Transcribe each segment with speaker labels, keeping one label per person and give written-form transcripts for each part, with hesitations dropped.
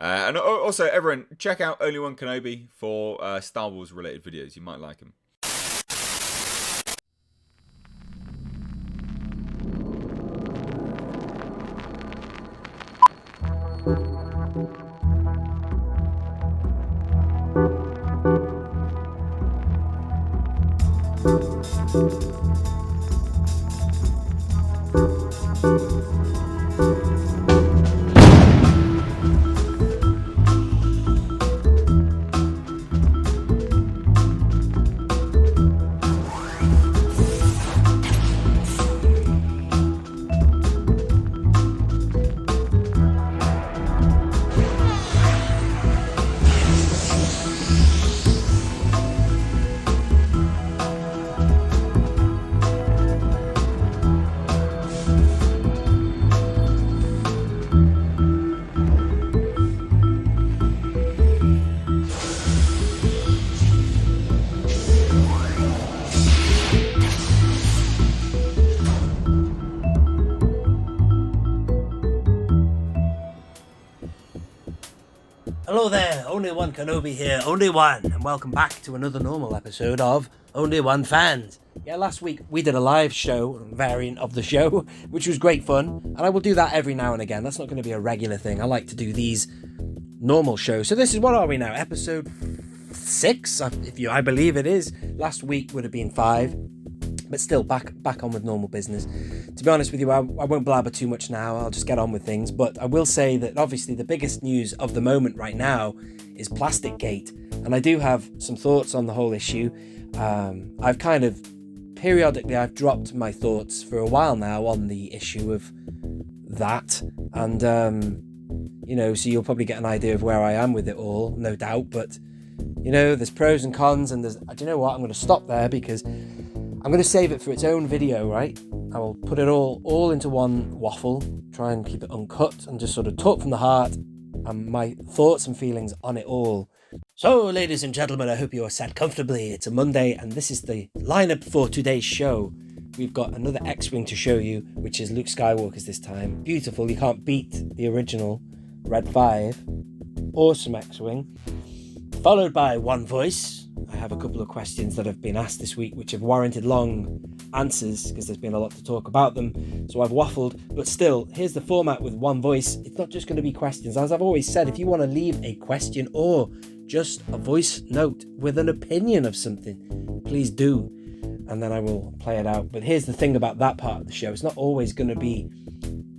Speaker 1: And also, everyone, check out Only One Kenobi for Star Wars related videos. You might like them.
Speaker 2: Hello there, Only One Kenobi here, Only One, and welcome back to another normal episode of Only One Fans. Yeah, last week we did a live show, variant of the show, which was great fun, and I will do that every now and again. That's not going to be a regular thing. I like to do these normal shows. So this is, what are we now, episode 6? I believe it is. Last week would have been 5. But still, back on with normal business. To be honest with you, I won't blabber too much now. I'll just get on with things. But I will say that obviously the biggest news of the moment right now is Plasticgate. And I do have some thoughts on the whole issue. I've kind of, periodically, I've dropped my thoughts for a while now on the issue of that. And, so you'll probably get an idea of where I am with it all, no doubt. But, there's pros and cons. And do you know what? I'm going to stop there because I'm going to save it for its own video, right? I will put it all into one waffle, try and keep it uncut and just sort of talk from the heart and my thoughts and feelings on it all. So, ladies and gentlemen, I hope you are sat comfortably. It's a Monday and this is the lineup for today's show. We've got another X-wing to show you, which is Luke Skywalker's this time. Beautiful, you can't beat the original Red 5. Awesome X-wing. Followed by One Voice. I have a couple of questions that have been asked this week which have warranted long answers because there's been a lot to talk about them. So I've waffled, but still, here's the format with One Voice. It's not just going to be questions. As I've always said, if you want to leave a question or just a voice note with an opinion of something, please do. And then I will play it out. But here's the thing about that part of the show. It's not always going to be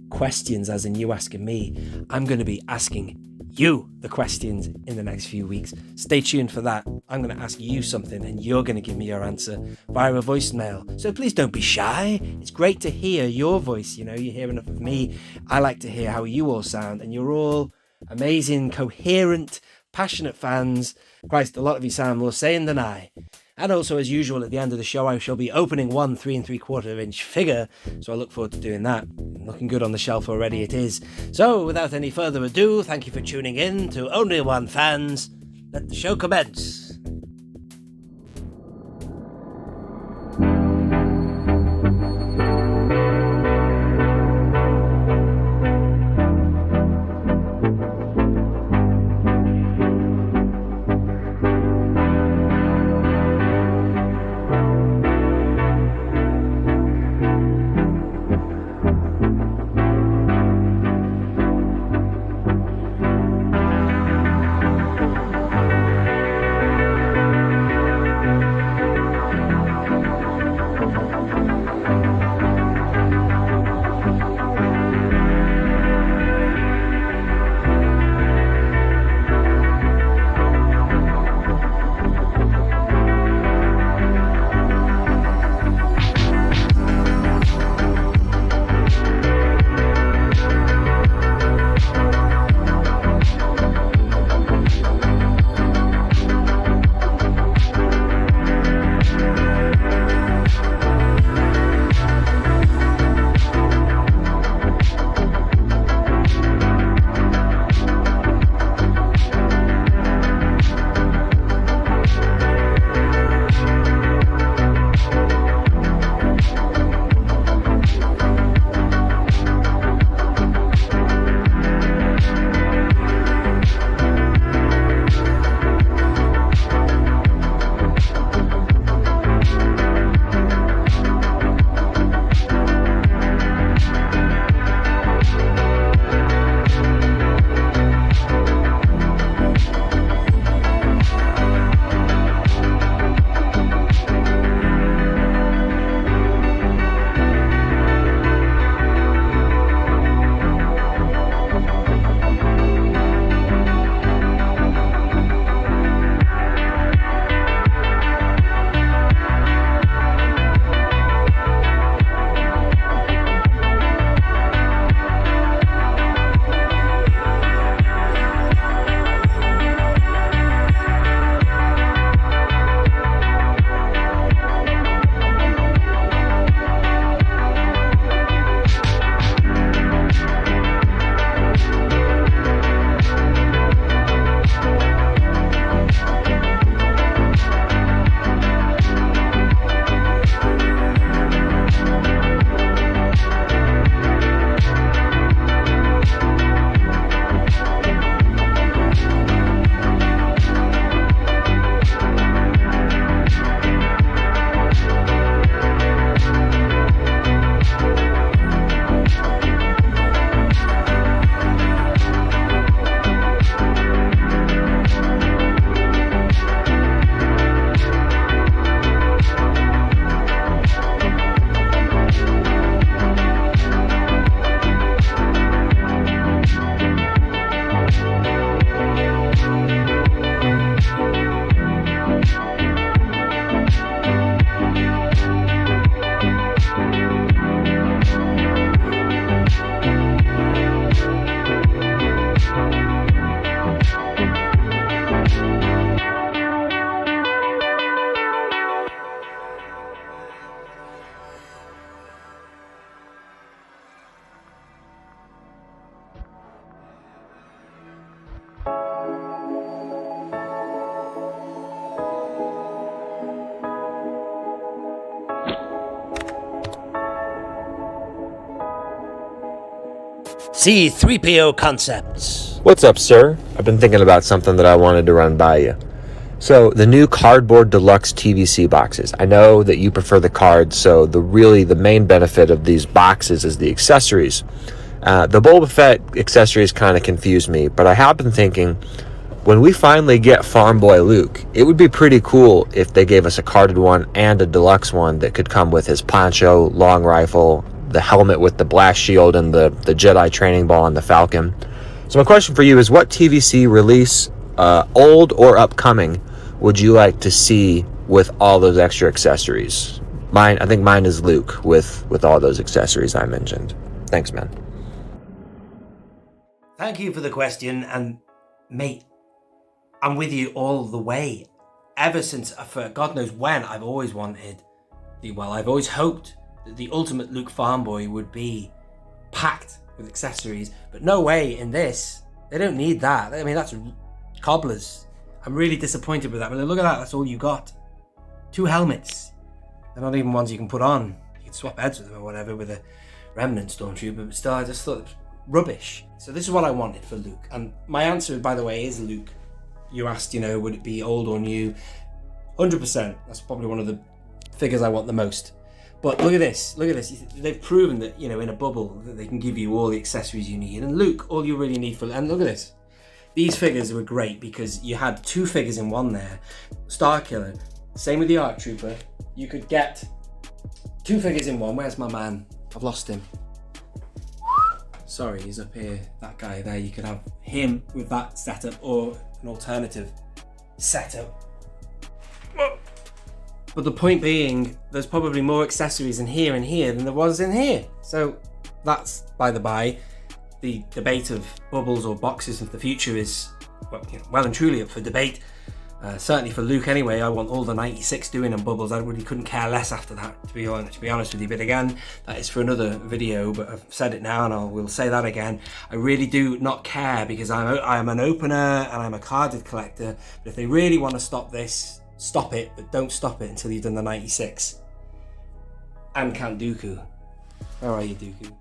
Speaker 2: questions as in you asking me. I'm going to be asking you the questions in the next few weeks. Stay tuned for that. I'm going to ask you something and you're going to give me your answer via a voicemail. So please don't be shy. It's great to hear your voice. You hear enough of me. I like to hear how you all sound, and you're all amazing, coherent, passionate fans. Christ, a lot of you sound more sane than I. And also, as usual, at the end of the show, I shall be opening one 3 3/4 inch figure. So I look forward to doing that. Looking good on the shelf already, it is. So without any further ado, thank you for tuning in to Only One Fans. Let the show commence. C3PO Concepts.
Speaker 3: What's up, sir? I've been thinking about something that I wanted to run by you. So, the new Cardboard Deluxe TVC boxes. I know that you prefer the cards, so the main benefit of these boxes is the accessories. The Boba Fett accessories kind of confuse me, but I have been thinking, when we finally get Farm Boy Luke, it would be pretty cool if they gave us a carded one and a deluxe one that could come with his poncho, long rifle, the helmet with the blast shield, and the Jedi training ball on the Falcon. So my question for you is, what TVC release, old or upcoming, would you like to see with all those extra accessories? I think mine is Luke with all those accessories I mentioned. Thanks, man.
Speaker 2: Thank you for the question, and mate, I'm with you all the way. Ever since, for God knows when, I've always hoped that the ultimate Luke farm boy would be packed with accessories, but no way in this. They don't need that. I mean, that's cobblers. I'm really disappointed with that. But look at that, that's all you got. 2 helmets. They're not even ones you can put on. You can swap heads with them or whatever with a remnant stormtrooper, but still, I just thought it was rubbish. So this is what I wanted for Luke. And my answer, by the way, is Luke. You asked, would it be old or new? 100%. That's probably one of the figures I want the most. But look at this. They've proven that, in a bubble, that they can give you all the accessories you need. And Luke, all you really need and look at this. These figures were great because you had 2 figures in one there. Starkiller. Same with the Arc Trooper. You could get 2 figures in one. Where's my man? I've lost him. Sorry, he's up here. That guy there. You could have him with that setup or an alternative setup. But the point being, there's probably more accessories in here and here than there was in here. So that's by the by. The debate of bubbles or boxes of the future is well and truly up for debate. Certainly for Luke anyway. I want all the 96 doing and bubbles. I really couldn't care less after that, to be honest with you. But again, that is for another video, but I've said it now and I will say that again. I really do not care because I'm an opener and I'm a carded collector. But if they really want to stop this, stop it, but don't stop it until you've done the 96. And Count Dooku. Where are you, Dooku?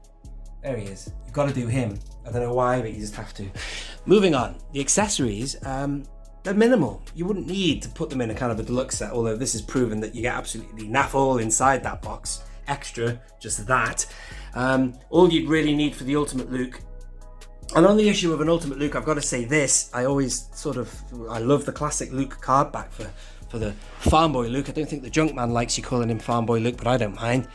Speaker 2: There he is. You've got to do him. I don't know why, but you just have to. Moving on. The accessories, they're minimal. You wouldn't need to put them in a kind of a deluxe set, although this is proven that you get absolutely naff all inside that box. Extra, just that. All you'd really need for the Ultimate Luke. And on the issue of an Ultimate Luke, I've got to say this. I love the classic Luke card back for the Farm Boy Luke. I don't think the Junkman likes you calling him Farm Boy Luke, but I don't mind.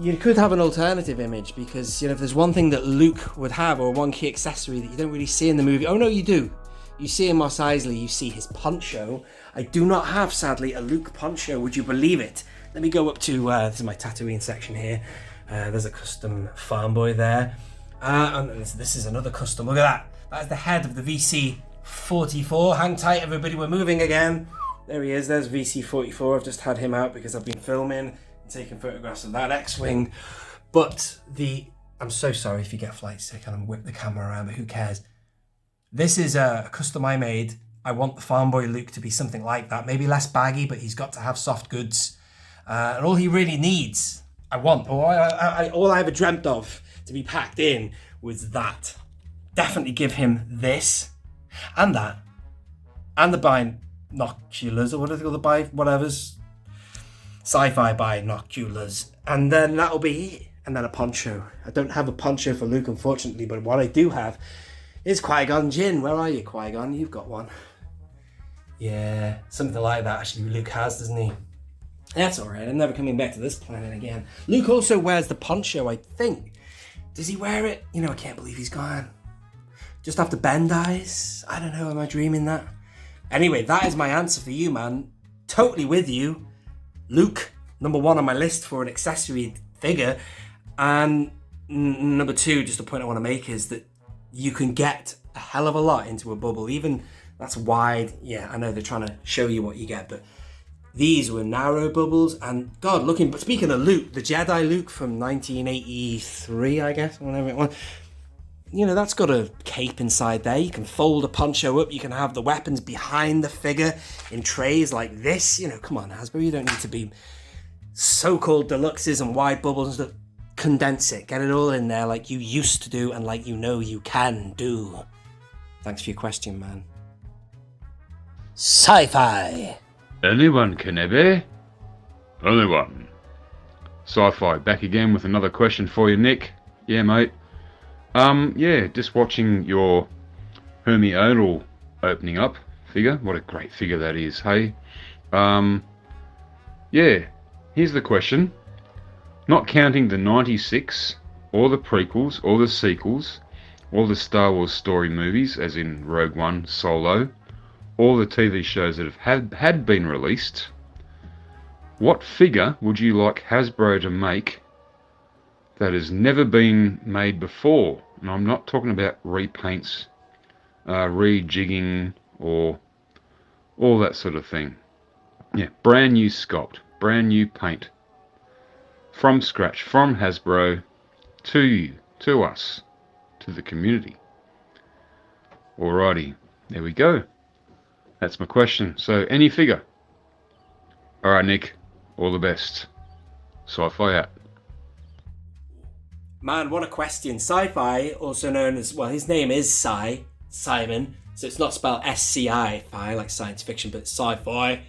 Speaker 2: You could have an alternative image because, if there's one thing that Luke would have, or one key accessory that you don't really see in the movie. Oh no, you do. You see in Mos Eisley, you see his poncho. I do not have, sadly, a Luke poncho. Would you believe it? Let me go up to, this is my Tatooine section here. There's a custom Farm Boy there. And this is another custom. Look at that. That is the head of the VC-44. Hang tight, everybody. We're moving again. There he is. There's VC-44. I've just had him out because I've been filming and taking photographs of that X-wing. But I'm so sorry if you get flight sick and I'm whip the camera around, but who cares? This is a custom I made. I want the Farm Boy Luke to be something like that. Maybe less baggy, but he's got to have soft goods. And all he really needs, all I ever dreamt of to be packed in was that. Definitely give him this and that. And the binoculars, or what are they called? The whatever's. Sci-fi binoculars. And then that'll be it. And then a poncho. I don't have a poncho for Luke, unfortunately, but what I do have is Qui-Gon Jinn. Where are you, Qui-Gon? You've got one. Yeah, something like that actually Luke has, doesn't he? That's alright, I'm never coming back to this planet again. Luke also wears the poncho, I think. Does he wear it? I can't believe he's gone. Just after Ben dies? I don't know, am I dreaming that? Anyway, that is my answer for you, man. Totally with you. Luke, number 1 on my list for an accessory figure. And number 2, just a point I want to make is that you can get a hell of a lot into a bubble. Even that's wide. Yeah, I know they're trying to show you what you get, but these were narrow bubbles. And God, but speaking of Luke, the Jedi Luke from 1983, I guess, whatever it was. That's got a cape inside there. You can fold a poncho up. You can have the weapons behind the figure in trays like this. Come on, Hasbro, you don't need to be so-called deluxes and wide bubbles and stuff. condense it, get it all in there like you used to do and like you know you can do. Thanks for your question, man. Sci-fi.
Speaker 4: Only one Kenobi. Only one. Sci-fi back again with another question for you, Nick. Yeah, mate. Just watching your Wirral opening up figure. What a great figure that is, hey? Here's the question. Not counting the 96, or the prequels, or the sequels, or the Star Wars story movies, as in Rogue One, Solo, all the TV shows that had been released, what figure would you like Hasbro to make that has never been made before? And I'm not talking about repaints, rejigging, or all that sort of thing. Yeah, brand new sculpt, brand new paint. From scratch, from Hasbro, to you, to us, to the community. Alrighty, there we go. That's my question. So, any figure. Alright, Nick, all the best. Sci-fi out.
Speaker 2: Man, what a question. Sci-fi, also known as, well, his name is Simon, so it's not spelled S-C-I-Fi, like science fiction, but sci-fi,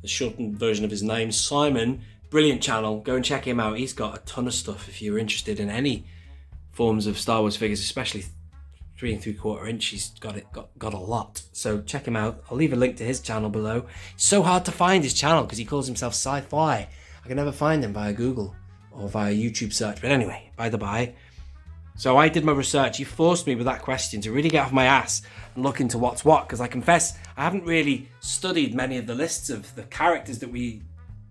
Speaker 2: the shortened version of his name, Simon. Brilliant channel, go and check him out. He's got a ton of stuff if you're interested in any forms of Star Wars figures, especially 3 3/4 inch. He's got a lot, so check him out. I'll leave a link to his channel below. It's so hard to find his channel because he calls himself Sci-Fi. I can never find him via Google or via YouTube search, but anyway, by the by. So I did my research. You forced me with that question to really get off my ass and look into what's what, because I confess I haven't really studied many of the lists of the characters that we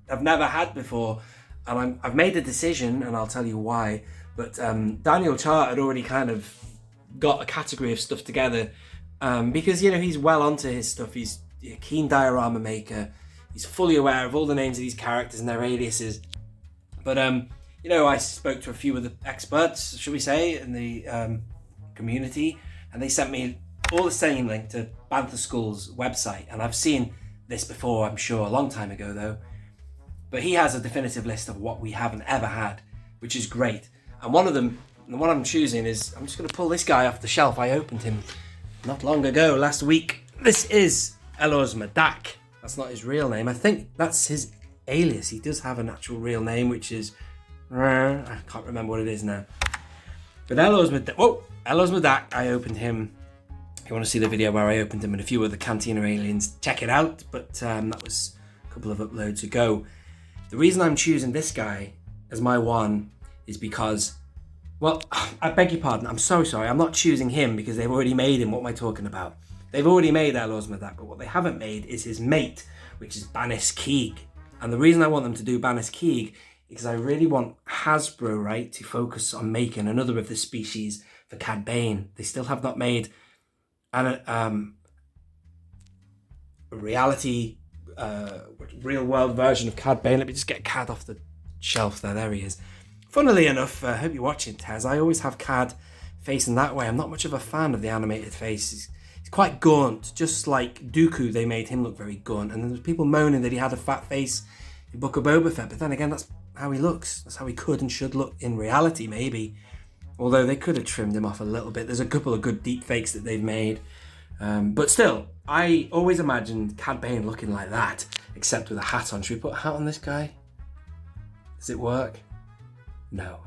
Speaker 2: have never had before, and I've made a decision, and I'll tell you why. But Daniel Chart had already kind of got a category of stuff together, because he's well onto his stuff. He's a keen diorama maker. He's fully aware of all the names of these characters and their aliases. But I spoke to a few of the experts, should we say, in the community, and they sent me all the same link to Bantha School's website. And I've seen this before, I'm sure, a long time ago though. But he has a definitive list of what we haven't ever had, which is great. And one of them, the one I'm choosing is, I'm just going to pull this guy off the shelf. I opened him not long ago, last week. This is Elos Madak. That's not his real name. I think that's his alias. He does have an actual real name, which is, I can't remember what it is now. But Elos Madak, I opened him. If you want to see the video where I opened him and a few other Cantina Aliens, check it out. But that was a couple of uploads ago. The reason I'm choosing this guy as my one is because, well, I beg your pardon, I'm so sorry. I'm not choosing him because they've already made him. What am I talking about? They've already made Elos Madak, but what they haven't made is his mate, which is Banis Keeg. And the reason I want them to do Banis Keeg is because I really want Hasbro, right, to focus on making another of the species for Cad Bane. They still have not made a reality, real world version of Cad Bane. Let me just get Cad off the shelf there. There he is. Funnily enough, I hope you're watching, Tez. I always have Cad facing that way. I'm not much of a fan of the animated face. He's quite gaunt, just like Dooku. They made him look very gaunt, and there's people moaning that he had a fat face in Book of Boba Fett, but then again, that's how he looks. That's how he could and should look in reality, maybe. Although they could have trimmed him off a little bit. There's a couple of good deep fakes that they've made. But still, I always imagined Cad Bane looking like that, except with a hat on. Should we put a hat on this guy? Does it work? No.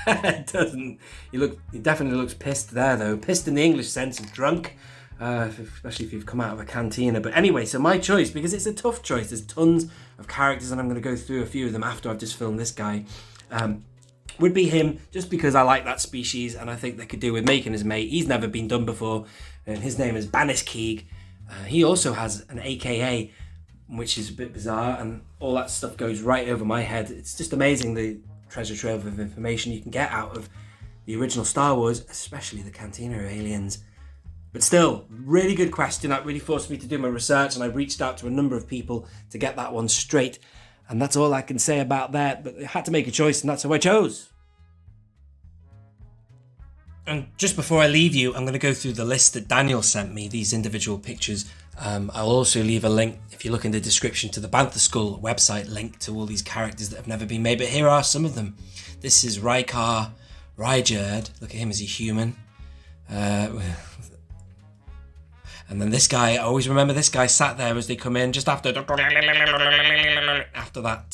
Speaker 2: It doesn't. He definitely looks pissed there, though. Pissed in the English sense of drunk. Especially if you've come out of a cantina. But anyway, so my choice, because it's a tough choice, there's tons of characters and I'm going to go through a few of them after I've just filmed this guy, would be him, just because I like that species and I think they could do with making his mate. He's never been done before, and his name is Banis Keeg. He also has an AKA, which is a bit bizarre, and all that stuff goes right over my head. It's just amazing, the treasure trove of information you can get out of the original Star Wars, especially the Cantina Aliens. But still, really good question. That really forced me to do my research, and I reached out to a number of people to get that one straight. And that's all I can say about that. But I had to make a choice, and that's who I chose. And just before I leave you, I'm going to go through the list that Daniel sent me, these individual pictures. I'll also leave a link, if you look in the description, to the Bantha Skull website link to all these characters that have never been made. But here are some of them. This is Raikar Raijerd. Look at him as a human. And then this guy, I always remember this guy sat there as they come in, just after that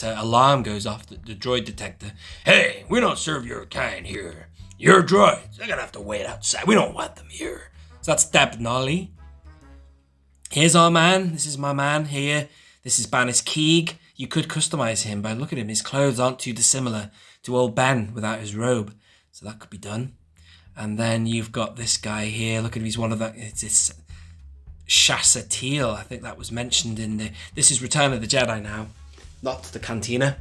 Speaker 2: alarm goes off, the droid detector. Hey, we don't serve your kind here. Your droids, they're gonna have to wait outside. We don't want them here. So that's Deb Nolly. Here's our man. This is my man here. This is Banis Keeg. You could customize him, but look at him. His clothes aren't too dissimilar to old Ben without his robe. So that could be done. And then you've got this guy here. Look at him. He's one of the... It's Shasa Teal. I think that was mentioned in the... This is Return of the Jedi now. Not the Cantina.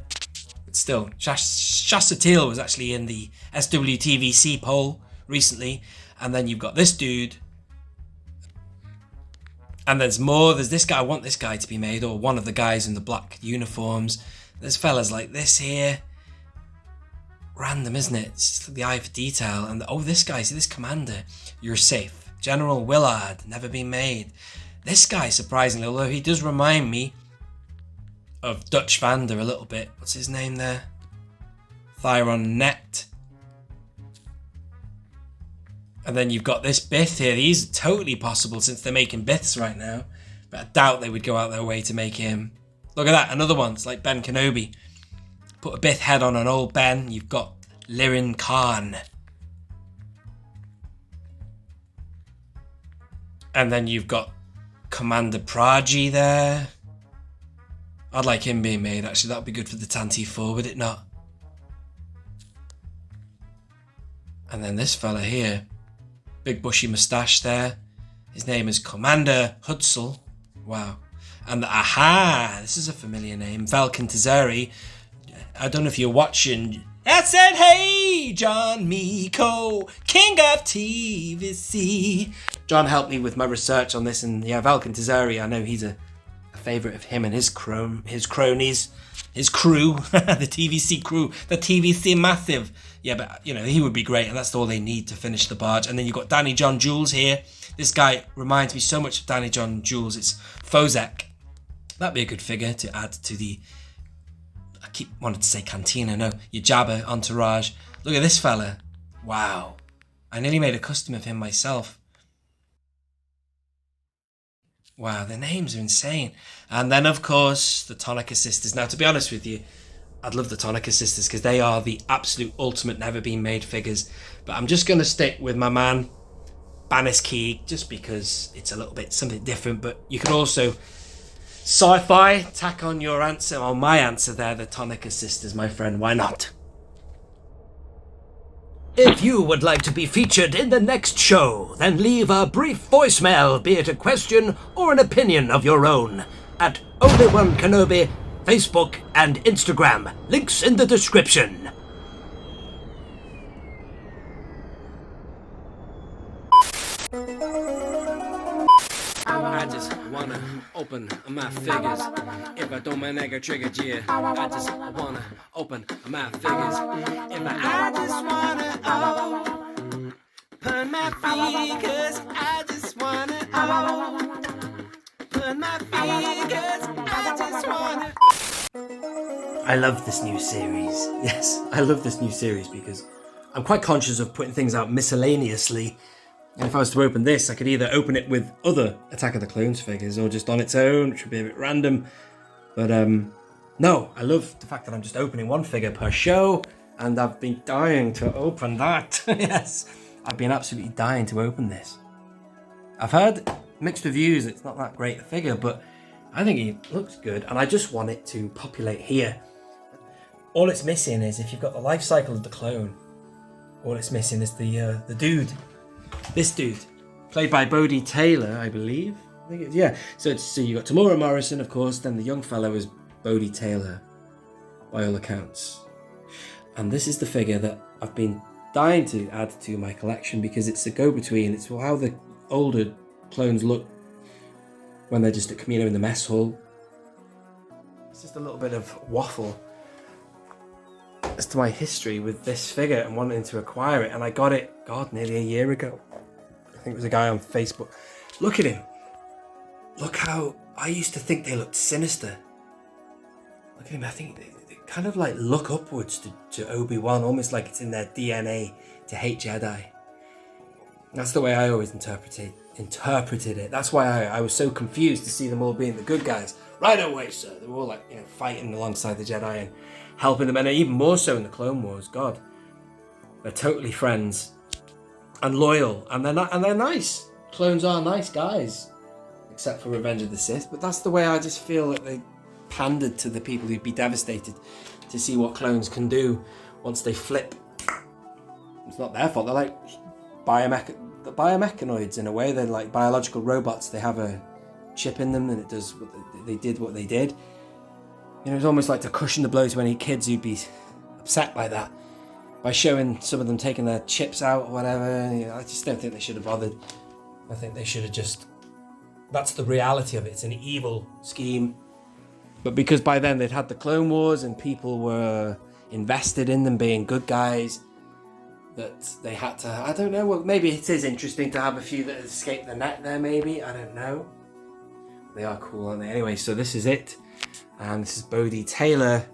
Speaker 2: But still, Shasa Teal was actually in the SWTVC poll recently. And then you've got this dude. And there's more. There's this guy. I want this guy to be made. Or one of the guys in the black uniforms. There's fellas like this here. Random, isn't it? It's just the eye for detail. And this guy. See this commander. You're safe. General Willard. Never been made. This guy, surprisingly, although he does remind me of Dutch Vander a little bit. What's his name there? Thyron Net. And then you've got this Bith here. These are totally possible since they're making Biths right now. But I doubt they would go out their way to make him. Look at that. Another one. It's like Ben Kenobi. Put a Bith head on an old Ben. You've got Lirin Khan. And then you've got Commander Praji there. I'd like him being made, actually. That would be good for the Tantive 4, would it not? And then this fella here. Big bushy moustache there. His name is Commander Hudsel. Wow. And this is a familiar name. Valken Tazari. I don't know if you're watching. I said, hey, John Miko, King of TVC. John helped me with my research on this, and yeah, Valken Tazari, I know he's a favourite of him and his cronies, his crew, the TVC crew, the TVC massive. Yeah, but, you know, he would be great, and that's all they need to finish the barge. And then you've got Danny John Jules here. This guy reminds me so much of Danny John Jules. It's Fozek. That'd be a good figure to add to the... I keep wanting to say Cantina. No, your Jabba entourage. Look at this fella. Wow. I nearly made a custom of him myself. Wow, the names are insane. And then, of course, the Tonica sisters. Now, to be honest with you, I'd love the Tonica sisters because they are the absolute ultimate never-been-made figures. But I'm just going to stick with my man, Banis Keeg, just because it's a little bit something different. But you could also sci-fi, tack on your answer, or my answer there, the Tonica sisters, my friend. Why not? If you would like to be featured in the next show, then leave a brief voicemail, be it a question or an opinion of your own, at Only One Kenobi, Facebook and Instagram. Links in the description. I just wanna open my figures. If I don't my nigga trigger, yeah. I just wanna open my figures. If I just wanna open my figures. I just wanna open my figures. I just wanna. I love this new series. Yes, I love this new series because I'm quite conscious of putting things out miscellaneously. And if I was to open this, I could either open it with other Attack of the Clones figures or just on its own, which would be a bit random. But no, I love the fact that I'm just opening one figure per show, and I've been dying to open that. Yes, I've been absolutely dying to open this. I've heard mixed reviews, it's not that great a figure, but I think it looks good, and I just want it to populate here. All it's missing is, if you've got the life cycle of the clone, all it's missing is the dude. This dude, played by Bodhi Taylor, I believe. Yeah. So you got Tamora Morrison, of course. Then the young fellow is Bodhi Taylor, by all accounts. And this is the figure that I've been dying to add to my collection because it's a go-between. It's how the older clones look when they're just at Kamino in the mess hall. It's just a little bit of waffle. as to my history with this figure and wanting to acquire it, and I got it, God, nearly a year ago. I think it was a guy on Facebook. Look at him. Look how I used to think they looked sinister. Look at him. I think they kind of like look upwards to Obi-Wan, almost like it's in their DNA to hate Jedi. That's the way I always interpreted it. That's why I was so confused to see them all being the good guys. Right away, sir. They were all like, fighting alongside the Jedi and helping them, and even more so in the Clone Wars. God, they're totally friends and loyal, and they're nice. Clones are nice guys, except for Revenge of the Sith. But that's the way I just feel that they pandered to the people who'd be devastated to see what clones can do once they flip. It's not their fault. They're like biomechanoids in a way. They're like biological robots. They have a chip in them, and it does what they did. It's almost like to cushion the blow to any kids who'd be upset by that, by showing some of them taking their chips out or whatever. I just don't think they should have bothered. I think they should have just... That's the reality of it. It's an evil scheme. But because by then they'd had the Clone Wars and people were invested in them being good guys, that they had to... I don't know. Well, maybe it is interesting to have a few that escaped the net there, maybe. I don't know. They are cool, aren't they? Anyway, so this is it. And this is Bodhi Taylor,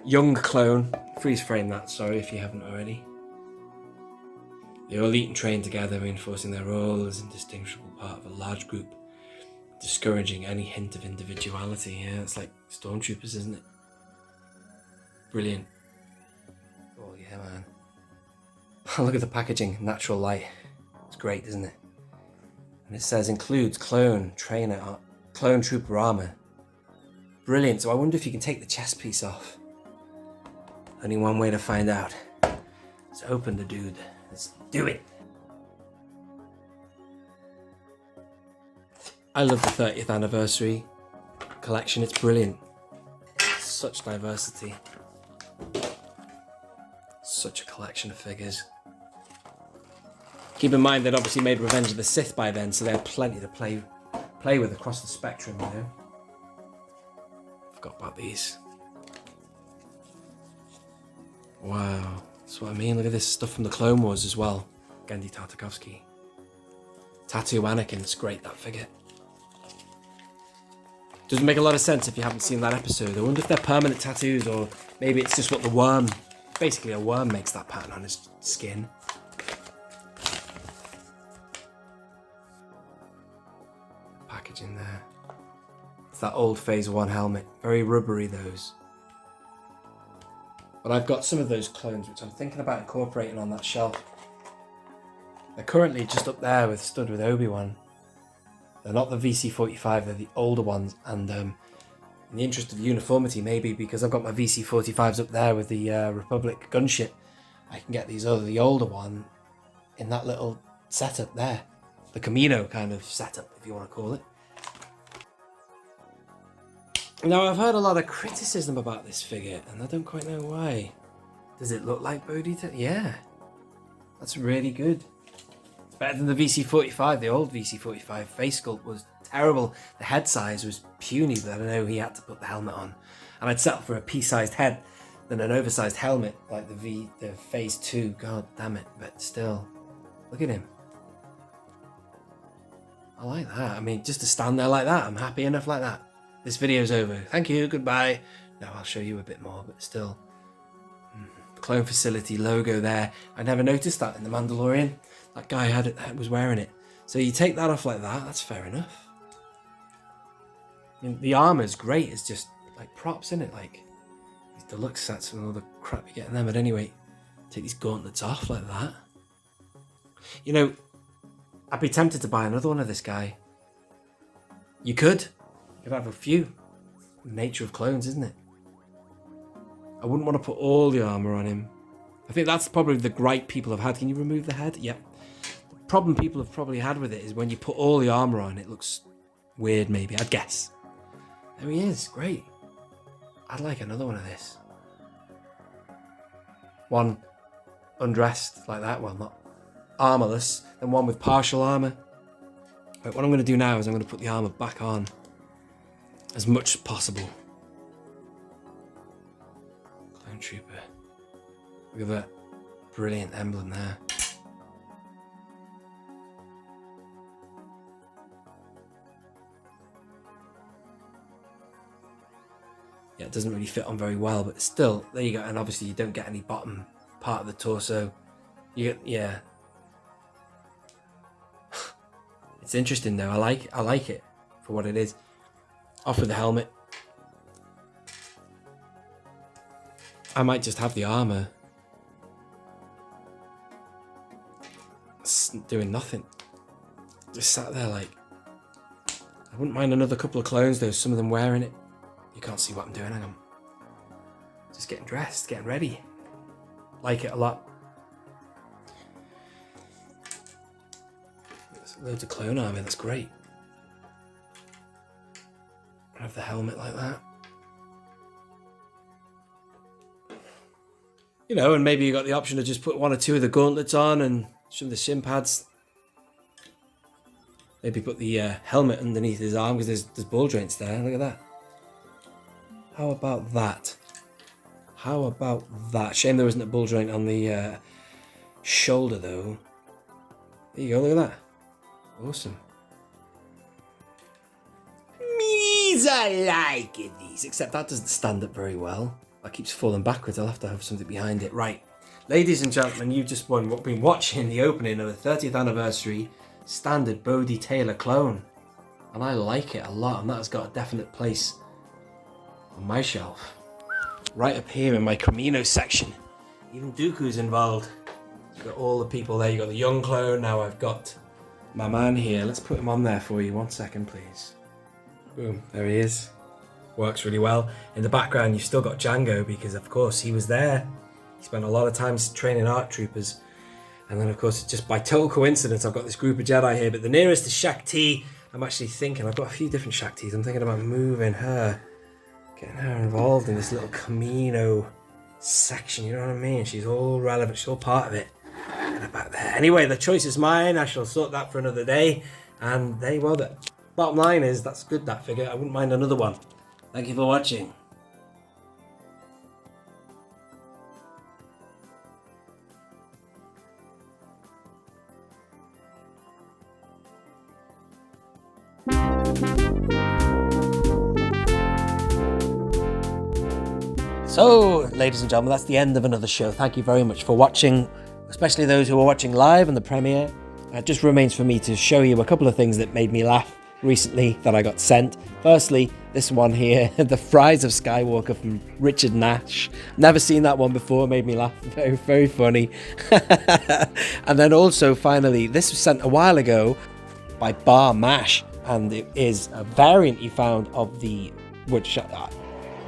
Speaker 2: young clone. Freeze frame that, sorry if you haven't already. They all eat and train together, reinforcing their role as indistinguishable part of a large group, discouraging any hint of individuality. Yeah, it's like stormtroopers, isn't it? Brilliant. Oh yeah, man. Look at the packaging, natural light. It's great, isn't it? And it says includes clone trooper armor. Brilliant. So I wonder if you can take the chest piece off. Only one way to find out. Let's open the dude. Let's do it. I love the 30th anniversary collection. It's brilliant. Such diversity. Such a collection of figures. Keep in mind they'd obviously made Revenge of the Sith by then, so they had plenty to play with across the spectrum, Forgot about these. Wow, that's what I mean. Look at this stuff from the Clone Wars as well. Genndy Tartakovsky. Tattoo Anakin, it's great, that figure. Doesn't make a lot of sense if you haven't seen that episode. I wonder if they're permanent tattoos, or maybe it's just what the worm, basically a worm makes that pattern on his skin. Packaging there. It's that old Phase 1 helmet. Very rubbery, those. But I've got some of those clones, which I'm thinking about incorporating on that shelf. They're currently just up there stood with Obi-Wan. They're not the VC-45, they're the older ones. And in the interest of uniformity, maybe because I've got my VC-45s up there with the Republic gunship, I can get the older one in that little setup there. The Kamino kind of setup, if you want to call it. Now, I've heard a lot of criticism about this figure, and I don't quite know why. Does it look like Bodhi? Yeah. That's really good. It's better than the VC-45. The old VC-45 face sculpt was terrible. The head size was puny, but I don't know, he had to put the helmet on. And I'd settle for a pea-sized head than an oversized helmet like the Phase 2. God damn it. But still, look at him. I like that. I mean, just to stand there like that, I'm happy enough like that. This video's over. Thank you, goodbye. Now I'll show you a bit more, but still. Clone Facility logo there. I never noticed that in The Mandalorian. That guy was wearing it. So you take that off like that, that's fair enough. I mean, the armor's great, it's just like props, isn't it? Like these deluxe sets and all the crap you get in them. But anyway, take these gauntlets off like that. I'd be tempted to buy another one of this guy. You could have a few. The nature of clones, isn't it? I wouldn't want to put all the armor on him. I think that's probably the gripe people have had. Can you remove the head? Yep. The problem people have probably had with it is when you put all the armor on, it looks weird, maybe. I'd guess. There he is. Great. I'd like another one of this. One undressed like that. Well, not armorless. And one with partial armor. But what I'm going to do now is I'm going to put the armor back on as much as possible. Clone Trooper. Look at that brilliant emblem there. Yeah, it doesn't really fit on very well, but still, there you go. And obviously you don't get any bottom part of the torso. You get, yeah. It's interesting though. I like it for what it is. Off with the helmet. I might just have the armor. It's doing nothing. Just sat there like. I wouldn't mind another couple of clones though. Some of them wearing it. You can't see what I'm doing. Hang on. Just getting dressed, getting ready. Like it a lot. There's loads of clone armor. That's great. I have the helmet like that. You know, and maybe you got the option to just put one or two of the gauntlets on and some of the shin pads. Maybe put the helmet underneath his arm because there's ball joints there. Look at that. How about that? How about that? Shame there isn't a ball joint on the shoulder though. There you go, look at that. Awesome. Me's I like it, these. Except that doesn't stand up very well. That keeps falling backwards. I'll have to have something behind it. Right. Ladies and gentlemen, you've just been watching the opening of the 30th anniversary standard Bodhi Taylor clone. And I like it a lot, and that has got a definite place on my shelf. Right up here in my Kamino section. Even Dooku's involved. You've got all the people there. You've got the young clone. Now I've got my man here. Let's put him on there for you. 1 second, please. Boom. There he is. Works really well. In the background, you've still got Django because, of course, he was there. He spent a lot of time training ARC troopers. And then, of course, just by total coincidence, I've got this group of Jedi here. But the nearest is Shakti. I'm actually thinking, I've got a few different Shaktis. I'm thinking about moving her. Getting her involved in this little Kamino section, you know what I mean? She's all relevant, she's all part of it. And about there. Anyway, the choice is mine. I shall sort that for another day. And there you go. The bottom line is, that's good, that figure. I wouldn't mind another one. Thank you for watching. So, ladies and gentlemen, that's the end of another show. Thank you very much for watching, especially those who are watching live on the premiere. It just remains for me to show you a couple of things that made me laugh recently that I got sent. Firstly, this one here, the Fries of Skywalker from Richard Nash. Never seen that one before, made me laugh. Very, very funny. And then also, finally, this was sent a while ago by Bar Mash, and it is a variant you found of the,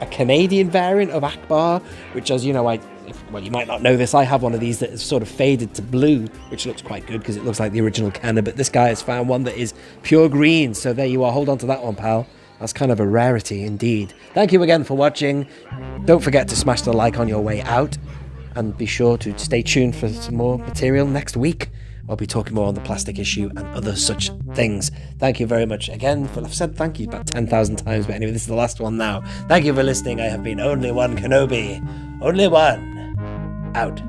Speaker 2: a Canadian variant of Akbar, which, as you know, well, you might not know this, I have one of these that is sort of faded to blue, which looks quite good because it looks like the original cannon, but this guy has found one that is pure green, so there you are. Hold on to that one, pal. That's kind of a rarity indeed. Thank you again for watching. Don't forget to smash the like on your way out, and be sure to stay tuned for some more material next week. I'll be talking more on the plastic issue and other such things. Thank you very much again. I've said thank you about 10,000 times, but anyway, this is the last one now. Thank you for listening. I have been Only One Kenobi. Only One. Out.